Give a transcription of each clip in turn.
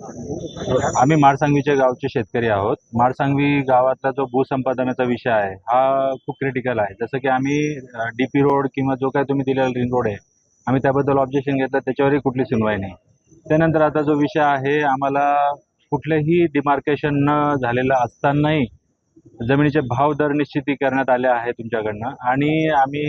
आम्ही माळसांगवीच्या गावचे शेतकरी आहोत. माळसांगवी गावातला जो भूसंपादनाचा विषय आहे हा खूप क्रिटिकल आहे. जसं की आम्ही डीपी रोड किंवा जो काही तुम्ही दिलेला रिंग रोड आहे, आम्ही त्याबद्दल ऑब्जेक्शन घेतलं, त्याच्यावरही कुठली सुनवाई नाही. त्यानंतर आता जो विषय आहे, आम्हाला कुठलेही डिमार्केशन न झालेलं असतानाही जमिनीचे भाव दर निश्चिती करण्यात आले आहे तुमच्याकडनं, आणि आम्ही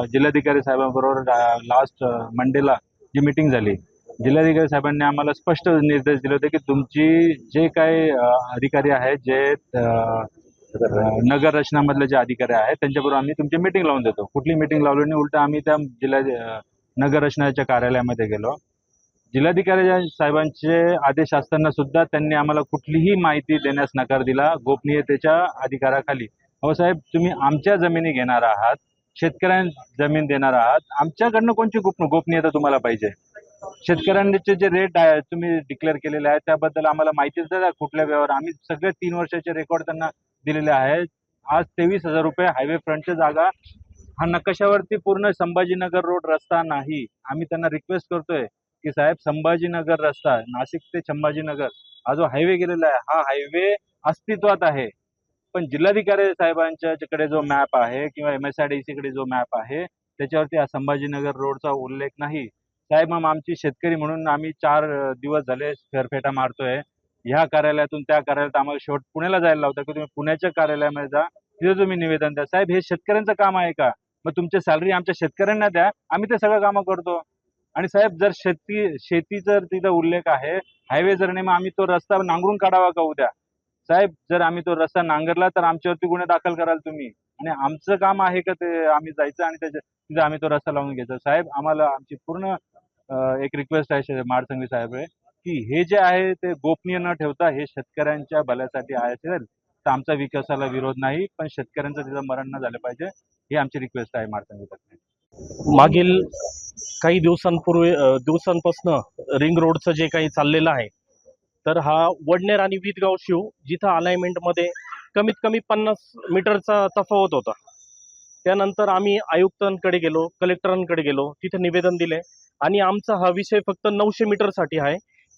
जिल्हाधिकारी साहेबांबरोबर लास्ट मंडेला जी मीटिंग झाली, जिल्हाधिकारी साहेबांनी आम्हाला स्पष्ट निर्देश दिले होते की तुमची जे काही अधिकारी आहेत, जे नगर रचनामधले जे अधिकारी आहेत, त्यांच्याबरोबर आम्ही तुमची मीटिंग लावून देतो. कुठली मीटिंग लावली नाही, उलट आम्ही त्या नगर रचनाच्या कार्यालयामध्ये गेलो. जिल्हाधिकारी साहेबांचे आदेश असताना सुद्धा त्यांनी आम्हाला कुठलीही माहिती देण्यास नकार दिला, गोपनीयतेच्या अधिकाराखाली. अहो साहेब, तुम्ही आमच्या जमिनी घेणार आहात, शेतकऱ्यांना जमीन देणार आहात, आमच्याकडनं कोणची गोपनीयता तुम्हाला पाहिजे? शेतकऱ्यांचे जे रेट आहे तुम्ही डिक्लेअर केलेले आहेत त्याबद्दल आम्हाला माहितीच द्या, कुठल्या व्यवहार. आम्ही सगळे 3 वर्षाचे रेकॉर्ड त्यांना दिलेले आहेत. आज 23,000 रुपये हायवे फ्रंटची जागा, हा नकाशावरती पूर्ण संभाजीनगर रोड रस्ता नाही. आम्ही त्यांना रिक्वेस्ट करतोय की साहेब, संभाजीनगर रस्ता, नाशिक ते संभाजीनगर हा जो हायवे गेलेला आहे, हा हायवे अस्तित्वात आहे, पण जिल्हाधिकारी साहेबांच्याकडे जो मॅप आहे किंवा MSIDC कडे जो मॅप आहे त्याच्यावरती हा संभाजीनगर रोडचा उल्लेख नाही. साहेब, मग आमची शेतकरी म्हणून आम्ही 4 दिवस झाले फेरफेटा मारतोय, ह्या कार्यालयातून त्या कार्यालयात. आम्हाला शेवट पुण्याला जायला लावता की तुम्ही पुण्याच्या कार्यालयामध्ये जा, तिथे तुम्ही निवेदन द्या. साहेब, हे शेतकऱ्यांचं काम आहे का? मग तुमची सॅलरी आमच्या शेतकऱ्यांना द्या, आम्ही ते सगळं कामं करतो. आणि साहेब, जर शेती जर तिथं उल्लेख आहे, हायवे जर नाही, मग आम्ही तो रस्ता नांगरून काढावा का उद्या? साहेब, जर आम्ही तो रस्ता नांगरला तर आमच्यावरती गुन्हे दाखल कराल तुम्ही, आणि आमचं काम आहे का ते आम्ही जायचं आणि तिथे आम्ही तो रस्ता लावून घ्यायचा? साहेब, आम्हाला आमची पूर्ण एक रिक्वेस्ट आहे माडसंघवी साहेब की हे जे आहे ते गोपनीय न ठेवता हे शेतकऱ्यांच्या भल्यासाठी आहे. असेल तर आमचा विकासाला विरोध नाही, पण शेतकऱ्यांचं तिथं मरण न झालं पाहिजे, ही आमची रिक्वेस्ट आहे माडसंघवी. मागील काही दिवसांपासून रिंग रोडचं जे काही चाललेलं आहे, तर हा वडनेर आणि विदगाव शिव जिथं अलाइनमेंटमध्ये कमीत कमी 50 मीटरचा तफावत होता. त्यानंतर आम्ही आयुक्तांकडे गेलो, कलेक्टरांकडे गेलो, तिथे निवेदन दिले आणि आमचा हा विषय फक्त 900 मीटरसाठी आहे,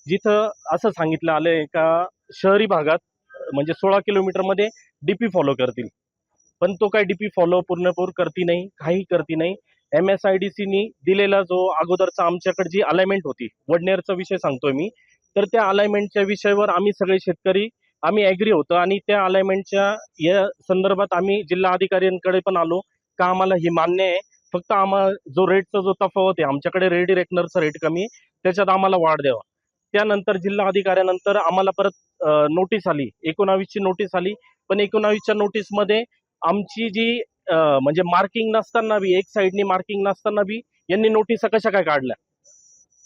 जिथं असं सांगितलं आलंय का शहरी भागात म्हणजे 16 किलोमीटरमध्ये डीपी फॉलो करतील, पण तो काय डीपी फॉलो पूर्णपूर करती नाही, काही करती नाही. MSIDCनी दिलेला जो अगोदरचा आमच्याकडे जी अलाइनमेंट होती, वडनेरचा विषय सांगतोय मी, तर त्या अलाइनमेंटच्या विषयावर आम्ही सगळे शेतकरी आम्ही ॲग्री होतो आणि त्या अलाइनमेंटच्या या संदर्भात आम्ही जिल्हा अधिकाऱ्यांकडे पण आलो का आम्हाला ही मान्य आहे, फक्त आम्हाला जो रेटचा जो तफावत आहे, आमच्याकडे रेडी रेकनरचा रेट कमी आहे, त्याच्यात आम्हाला वाढ द्यावा. त्यानंतर जिल्हा अधिकाऱ्यानंतर आम्हाला परत नोटीस आली, 19ची नोटीस आली, पण 19च्या नोटीसमध्ये आमची जी म्हणजे मार्किंग नसताना बी, एक साईडनी मार्किंग नसताना बी यांनी नोटीसा कशा काय काढल्या?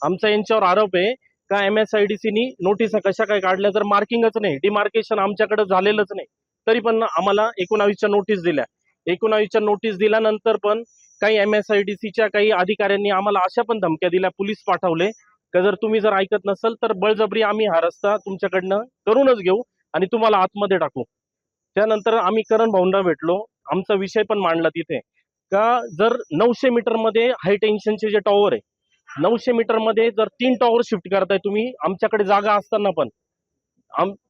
आमचा यांच्यावर आरोप आहे का MSIDCनी नोटीसा कशा काय काढल्या, जर मार्किंगच नाही, डिमार्केशन आमच्याकडे झालेलंच नाही, तरी पण आम्हाला 19च्या नोटीस दिल्या. 19च्या नोटीस दिल्यानंतर पण काही MSIDCच्या काही अधिकाऱ्यांनी आम्हाला अशा पण धमक्या दिल्या, पोलीस पाठवले का जर तुम्ही जर ऐकत नसाल तर बळजबरी आम्ही हा रस्ता तुमच्याकडनं करूनच घेऊ आणि तुम्हाला आतमध्ये टाकू. त्यानंतर आम्ही करण भाऊंना भेटलो, आमचा विषय पण मांडला तिथे का जर 900 मीटरमध्ये हाय टेन्शनचे जे टॉवर आहे, 900 मीटरमध्ये जर 3 टॉवर शिफ्ट करताय तुम्ही, आमच्याकडे जागा असताना पण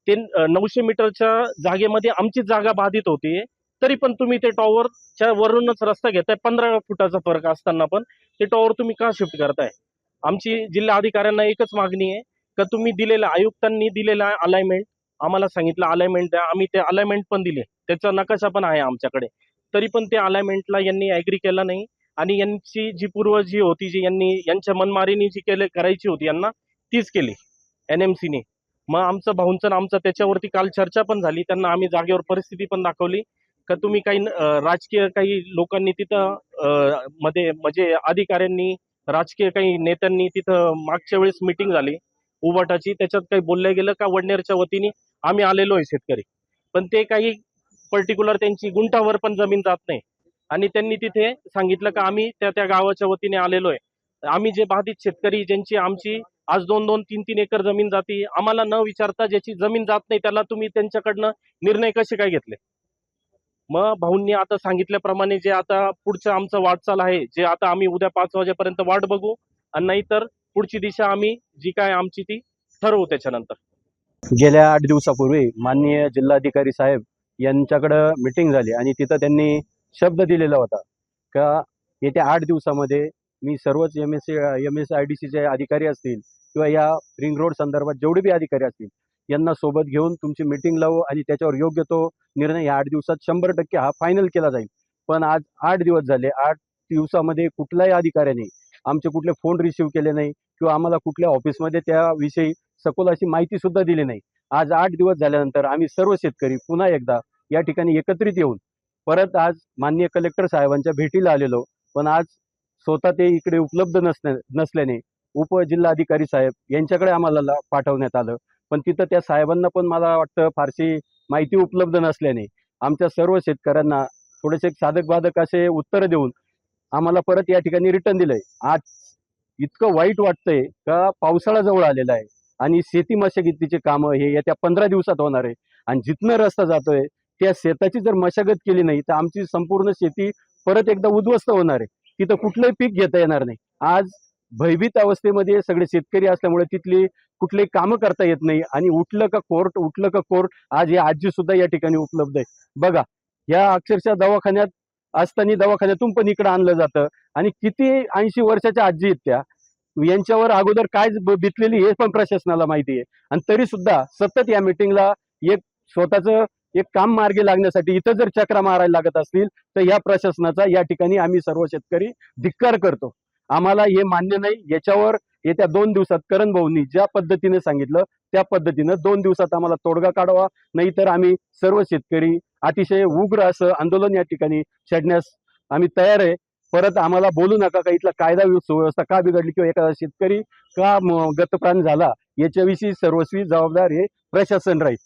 ते 900 मीटरच्या जागेमध्ये आमची जागा बाधित होती, तरी पण तुम्ही ते टॉवरच्या वरूनच रस्ता घेताय, 15 फुटाचा फरक असताना पण ते टॉवर तुम्ही का शिफ्ट करताय? आमची जिल्हा अधिकाऱ्यांना एकच मागणी आहे का तुम्ही दिलेला, आयुक्तांनी दिलेला अलाइनमेंट आम्हाला सांगितलं अलाइनमेंट द्या, आम्ही ते अलाइनमेंट पण दिले, त्याचा नकाशा पण आहे आमच्याकडे, तरी पण त्या अलाइनमेंटला यांनी ॲग्री केला नाही आणि यांची जी पूर्व जी होती, जी यांनी यांच्या मनमारीने जी करायची होती यांना, तीच केली NMCने. मग आमचं भाऊंचं आमचं त्याच्यावरती काल चर्चा पण झाली, त्यांना आम्ही जागेवर परिस्थिती पण दाखवली का तुम्ही काही राजकीय काही लोकांनी तिथं मध्ये म्हणजे अधिकाऱ्यांनी, राजकीय काही नेत्यांनी तिथं मागच्या वेळेस मीटिंग झाली उबाटाची, त्याच्यात काही बोललं गेलं का वडनेरच्या वतीने आम्ही आलेलो आहे शेतकरी, पण ते काही पर्टिक्युलर त्यांची गुंठावर पण जमीन जात नाही आणि त्यांनी तिथे सांगितलं का आम्ही त्या गावाच्या वतीने आलेलो आहे. आम्ही जे बाधित शेतकरी ज्यांची आमची आज 2-2, 3-3 एकर जमीन जाती, आम्हाला न विचारता ज्याची जमीन जात नाही त्याला तुम्ही त्यांच्याकडनं निर्णय कसे काय घेतले? मग भाऊंनी आता सांगितल्याप्रमाणे जे आता पुढचं आमचं वाटचाल आहे, जे आता आम्ही उद्या 5 वाजेपर्यंत वाट बघू आणि नाहीतर पुढची दिशा आम्ही जी काय आमची ती ठरवू त्याच्यानंतर. गेल्या 8 दिवसापूर्वी माननीय जिल्हाधिकारी साहेब यांच्याकडं मीटिंग झाली आणि तिथं त्यांनी शब्द दिलेला होता का येत्या 8 दिवसामध्ये मी सर्वच MSIDCचे अधिकारी असतील किंवा या रिंग रोड संदर्भात जेवढे बी अधिकारी असतील यांना सोबत घेऊन तुमची मीटिंग लावू आणि त्याच्यावर योग्य तो निर्णय या 8 दिवसात 100% हा फायनल केला जाईल. पण आज 8 दिवस झाले, 8 दिवसामध्ये कुठल्याही अधिकाऱ्याने आमचे कुठले फोन रिसीव्ह केले नाही किंवा आम्हाला कुठल्या ऑफिसमध्ये त्याविषयी सखोल अशी माहिती सुद्धा दिली नाही. आज 8 दिवस झाल्यानंतर आम्ही सर्व शेतकरी पुन्हा एकदा या ठिकाणी एकत्रित येऊन परत आज माननीय कलेक्टर साहेबांच्या भेटीला आलेलो. पण आज स्वतः ते इकडे उपलब्ध नसल्याने उपजिल्हाधिकारी साहेब यांच्याकडे आम्हाला पाठवण्यात आलं. पण तिथं त्या साहेबांना पण मला वाटतं फारशी माहिती उपलब्ध नसल्याने आमच्या सर्व शेतकऱ्यांना थोडेसे साधक बाधक असे उत्तर देऊन आम्हाला परत या ठिकाणी रिटर्न दिलंय. आज इतकं वाईट वाटतंय का पावसाळा जवळ आलेला आहे आणि शेती मशागतीचे कामं हे येत्या 15 दिवसात होणार आहे आणि जिथनं रस्ता जातोय त्या शेताची जर मशागत केली नाही तर आमची संपूर्ण शेती परत एकदा उद्ध्वस्त होणार आहे. तिथं कुठलंही पीक घेता येणार नाही. आज भयभीत अवस्थेमध्ये सगळे शेतकरी असल्यामुळे तिथली कुठलेही कामं करता येत नाही आणि उठलं का कोर्ट आज या आजी सुद्धा या ठिकाणी उपलब्ध आहे. बघा, या अक्षरशः दवाखान्यात असताना दवाखान्यातून पण इकडे आणलं जातं आणि किती 80 वर्षाच्या आजी आहेत त्या, यांच्यावर अगोदर काय बितलेली हे पण प्रशासनाला माहिती आहे आणि तरी सुद्धा सतत या मीटिंगला एक स्वतःचं एक काम मार्गी लागण्यासाठी इथं जर चक्रा मारायला लागत असतील तर या प्रशासनाचा या ठिकाणी आम्ही सर्व शेतकरी धिक्कार करतो. आम्हाला हे मान्य नाही. याच्यावर येत्या 2 दिवसात करण भाऊंनी ज्या पद्धतीने सांगितलं त्या पद्धतीनं 2 दिवसात आम्हाला तोडगा काढावा, नाहीतर आम्ही सर्व शेतकरी अतिशय उग्र असं आंदोलन या ठिकाणी छेडण्यास आम्ही तयार आहे. परत आम्हाला बोलू नका का इथला कायदा सुव्यवस्था का बिघडली किंवा एखादा शेतकरी का गतप्राण झाला याच्याविषयी सर्वस्वी जबाबदार हे प्रशासन राहील.